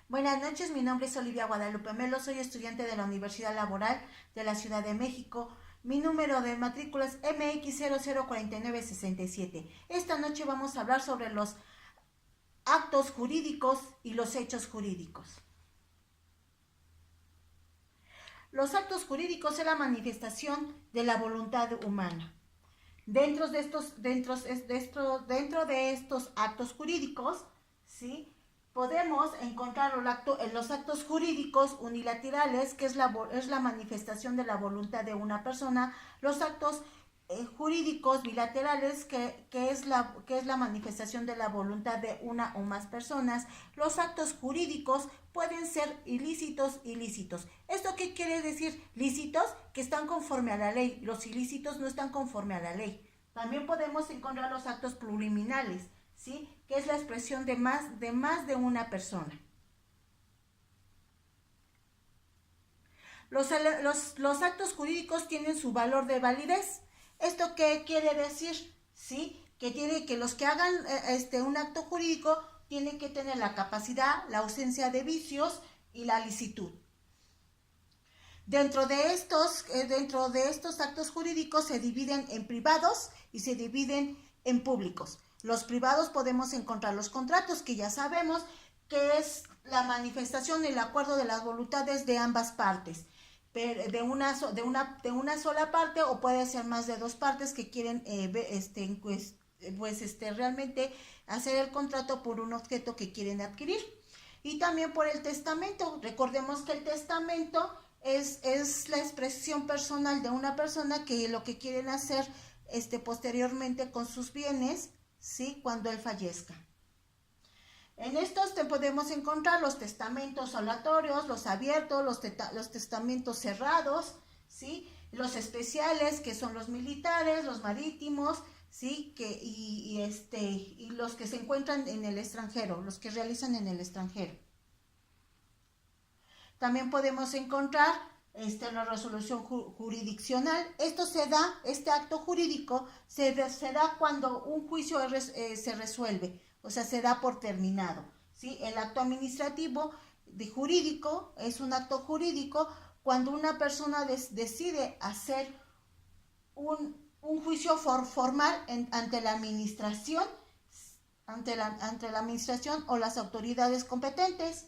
Buenas noches, mi nombre es Olivia Guadalupe Melo, soy estudiante de la Universidad Laboral de la Ciudad de México. Mi número de matrícula es MX004967. Esta noche vamos a hablar sobre los actos jurídicos y los hechos jurídicos. Los actos jurídicos es la manifestación de la voluntad humana. Dentro de estos actos jurídicos, ¿sí?, podemos encontrar los actos jurídicos unilaterales, que es la manifestación de la voluntad de una persona, los actos jurídicos bilaterales, que es la manifestación de la voluntad de una o más personas. Los actos jurídicos pueden ser ilícitos, ilícitos. ¿Esto qué quiere decir? Lícitos, que están conforme a la ley. Los ilícitos no están conforme a la ley. También podemos encontrar los actos pluriminales, ¿sí?, que es la expresión de más de una persona. Los actos jurídicos tienen su valor de validez. ¿Esto qué quiere decir? ¿Sí? Que los que hagan un acto jurídico tienen que tener la capacidad, la ausencia de vicios y la licitud. Dentro de estos actos jurídicos se dividen en privados y se dividen en públicos. Los privados podemos encontrar los contratos, que ya sabemos que es la manifestación y el acuerdo de las voluntades de ambas partes, de una sola parte, o puede ser más de dos partes que quieren realmente hacer el contrato por un objeto que quieren adquirir. Y también por el testamento. Recordemos que el testamento es la expresión personal de una persona, que lo que quieren hacer posteriormente con sus bienes, ¿sí?, cuando él fallezca. En estos podemos encontrar los testamentos olatorios, los abiertos, los testamentos cerrados, ¿sí?, los especiales, que son los militares, los marítimos, ¿sí?, y los que se encuentran en el extranjero, los que realizan en el extranjero. También podemos encontrar la resolución jurisdiccional. Este acto jurídico se da cuando un juicio se resuelve, o sea, se da por terminado, ¿sí? El acto administrativo jurídico es un acto jurídico cuando una persona decide hacer un juicio formal ante la administración, ante la administración o las autoridades competentes.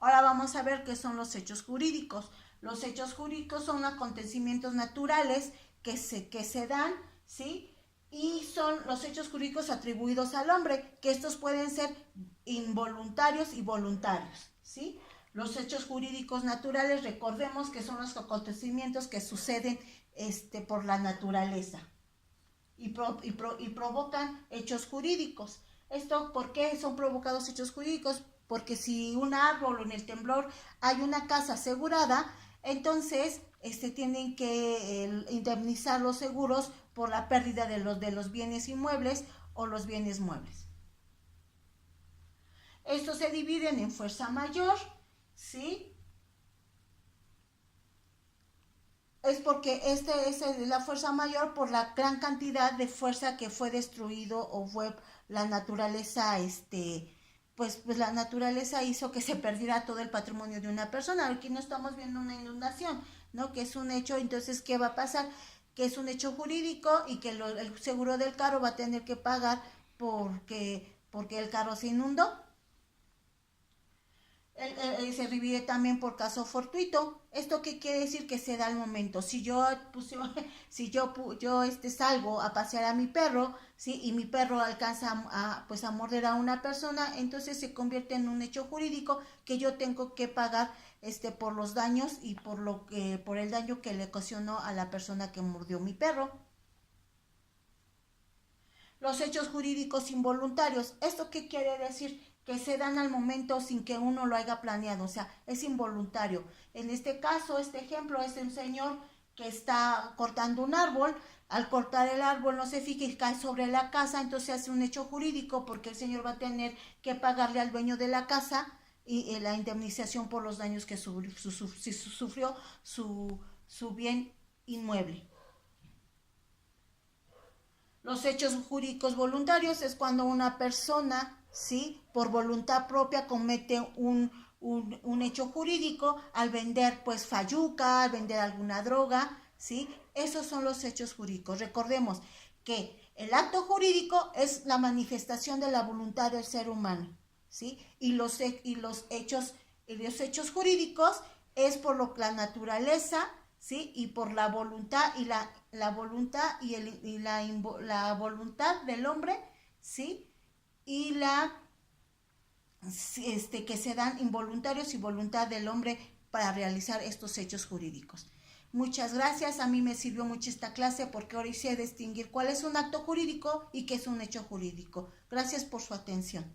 Ahora vamos a ver qué son los hechos jurídicos. Los hechos jurídicos son acontecimientos naturales que se dan, ¿sí?, y son los hechos jurídicos atribuidos al hombre, que estos pueden ser involuntarios y voluntarios, ¿sí? Los hechos jurídicos naturales, recordemos que son los acontecimientos que suceden por la naturaleza y provocan hechos jurídicos. ¿Esto por qué son provocados hechos jurídicos? Porque si un árbol o en el temblor hay una casa asegurada, entonces tienen que indemnizar los seguros por la pérdida de los bienes inmuebles o los bienes muebles. Estos se dividen en fuerza mayor, ¿sí? Es porque es la fuerza mayor por la gran cantidad de fuerza que fue destruido o fue la naturaleza, pues la naturaleza hizo que se perdiera todo el patrimonio de una persona. Aquí no estamos viendo una inundación, ¿no?, que es un hecho. Entonces, ¿qué va a pasar? Que es un hecho jurídico y que el seguro del carro va a tener que pagar porque el carro se inundó. Se divide también por caso fortuito. ¿Esto qué quiere decir? Que se da al momento. Si yo salgo a pasear a mi perro, ¿sí?, y mi perro alcanza a morder a una persona, entonces se convierte en un hecho jurídico que yo tengo que pagar por los daños y por el daño que le ocasionó a la persona que mordió mi perro. Los hechos jurídicos involuntarios. ¿Esto qué quiere decir? Que se dan al momento sin que uno lo haya planeado, o sea, es involuntario. En este caso, este ejemplo es un señor que está cortando un árbol. Al cortar el árbol no se fija y cae sobre la casa, entonces hace un hecho jurídico porque el señor va a tener que pagarle al dueño de la casa y la indemnización por los daños que sufrió su bien inmueble. Los hechos jurídicos voluntarios es cuando una persona ¿sí? Por voluntad propia comete un hecho jurídico al vender pues fayuca, al vender alguna droga, ¿sí? Esos son los hechos jurídicos. Recordemos que el acto jurídico es la manifestación de la voluntad del ser humano, ¿sí? Los hechos jurídicos es por lo que la naturaleza, ¿sí? Y por la voluntad la voluntad la voluntad del hombre, ¿sí? Y que se dan involuntarios y voluntad del hombre para realizar estos hechos jurídicos. Muchas gracias, a mí me sirvió mucho esta clase porque ahora hice distinguir cuál es un acto jurídico y qué es un hecho jurídico. Gracias por su atención.